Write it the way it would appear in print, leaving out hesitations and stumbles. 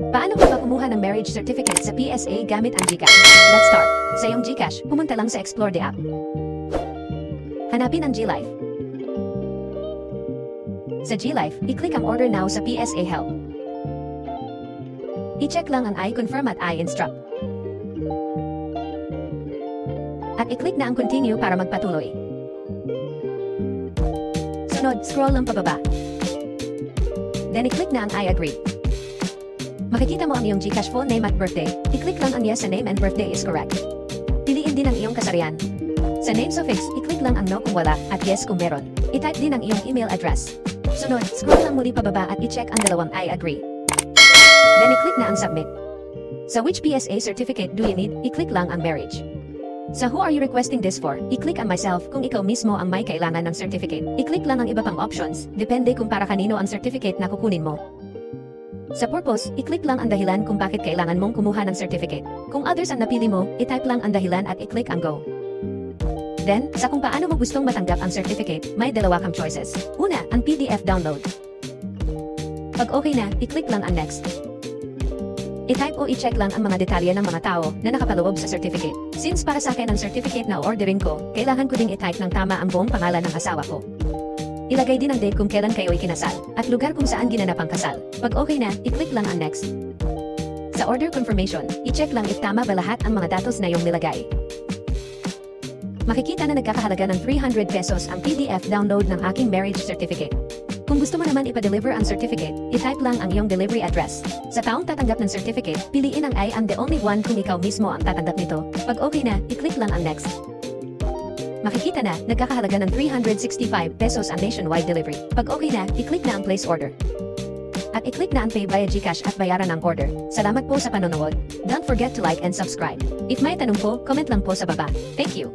Paano ka ba kumuha ng marriage certificate sa PSA gamit ang GCash? Let's start. Sa iyong GCash, pumunta lang sa Explore the app. Hanapin ang GLife. Sa GLife, i-click ang Order Now sa PSA Help. I-check lang ang I confirm at I instruct. At i-click na ang Continue para magpatuloy. Sunod, scroll lang pababa. Then i-click na ang I agree. Makikita mo ang iyong GCash phone name at birthday. I-click lang ang yes sa name and birthday is correct. Piliin din ang iyong kasarian. Sa name suffix, i-click lang ang no kung wala at yes kung meron. I-type din ang iyong email address. Sunod, scroll lang muli pababa at i-check ang dalawang I agree. Then i-click na ang submit. Sa which PSA certificate do you need? I-click lang ang marriage. Sa who are you requesting this for? I-click ang myself kung ikaw mismo ang may kailangan ng certificate. I-click lang ang iba pang options, depende kung para kanino ang certificate na kukunin mo. Sa purpose, i-click lang ang dahilan kung bakit kailangan mong kumuha ng certificate. Kung others ang napili mo, i-type lang ang dahilan at i-click ang go. Then, sa kung paano mo gustong matanggap ang certificate, may dalawa kang choices. Una, ang PDF download. Pag okay na, i-click lang ang next. I-type o i-check lang ang mga detalye ng mga tao na nakapaloob sa certificate. Since para sa akin ang certificate na orderin ko, kailangan ko ding i-type ng tama ang buong pangalan ng asawa ko. Ilagay din ang date kung kailan kayo'y kinasal, at lugar kung saan ginanap ang kasal. Pag okay na, i-click lang ang next. Sa order confirmation, i-check lang if tama ba lahat ang mga datos na iyong nilagay. Makikita na nagkakahalaga ng 300 pesos ang PDF download ng aking marriage certificate. Kung gusto mo naman ipa-deliver ang certificate, i-type lang ang iyong delivery address. Sa taong tatanggap ng certificate, piliin ang I am the only one kung ikaw mismo ang tatanggap nito. Pag okay na, i-click lang ang next. Makikita na, nagkakahalaga ng 365 pesos ang nationwide delivery. Pag okay na, i-click na ang place order. At i-click na ang pay via GCash at bayaran ang order. Salamat po sa panonood. Don't forget to like and subscribe. If may tanong po, comment lang po sa baba. Thank you.